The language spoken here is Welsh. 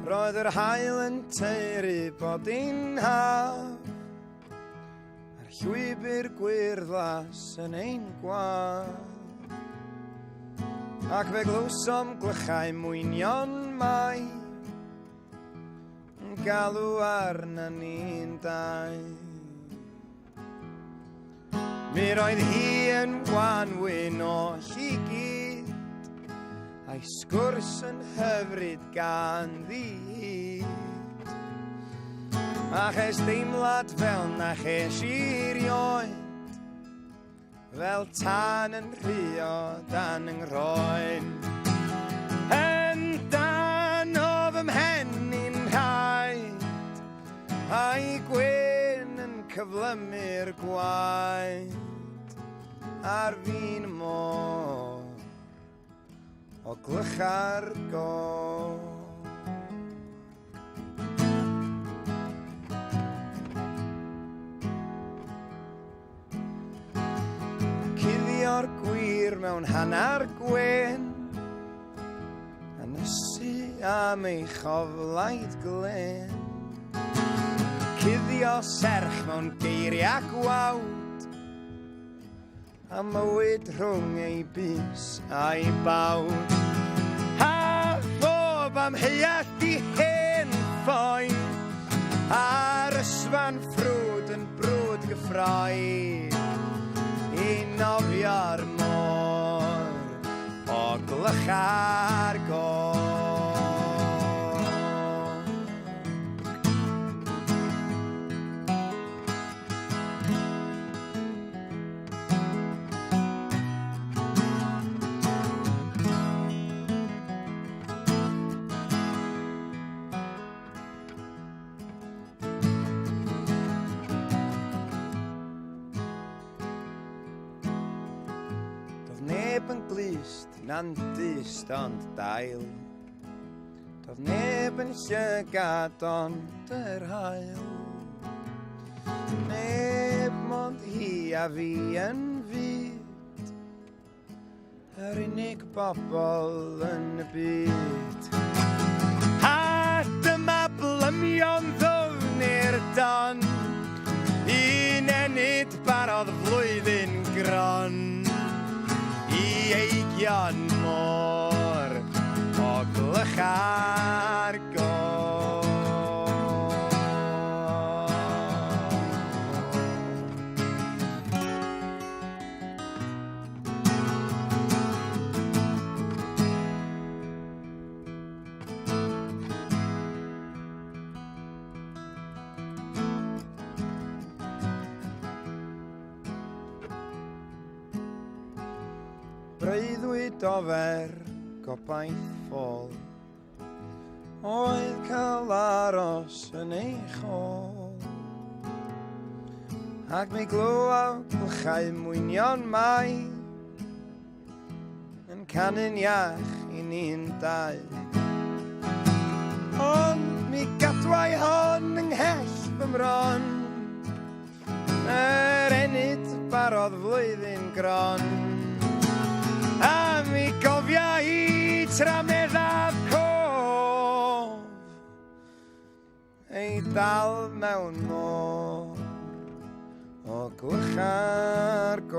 Roedd yr haul yn teuru bod un haf, a'r llwybr gwyrddlas yn ein gwadd, ac fe glwsom glychau mwynion mai, yn galw arna ni'n dau. Mi roedd hi yn wanwyn o llygyd, a'i sgwrs yn hyfryd gan ddi. A ches deimlad fel na ches i'r ioed, fel tan yn rhuo dan yng nghroen. Yn dan o fy mhenni'n rhaid, a'i gwyn yn cyflymu'r gwaed, ar fi'n môr o glycha'r gog. Cuddio'r gwir mewn hanner gwyn, a nysu am ei choflaid glen. Cuddio serch mewn geiriau gwawd, a mywyd rhwng ei bys a'i bawd. A phob am heiat i hen ffoi, a'r ysfan ffrwd yn brwd gyffroi, i nofio'r môr o glycha'r gog. Yn glist na'n dyst ond dail, doedd neb yn llygad ond yr hael. Neb mond hi a fi yn fyd, yr unig bobl yn y byd. A dyma blymion ddwfnir don, un enid barodd flwyddyn gron, i eigion môr o glycha'r gog. Breuddwyd ofer gobaith ffôl, oedd cael aros yn ei chôl, ac mi glywaf glychau mwynion mai, yn canu'n iach i ni'n dau. Ond mi gadwai hon ynghyll fy mron, yr enid barodd flwyddyn gron. A mi gofia i tra meddaf cof, ei dal mewn môr o glycha'r gog.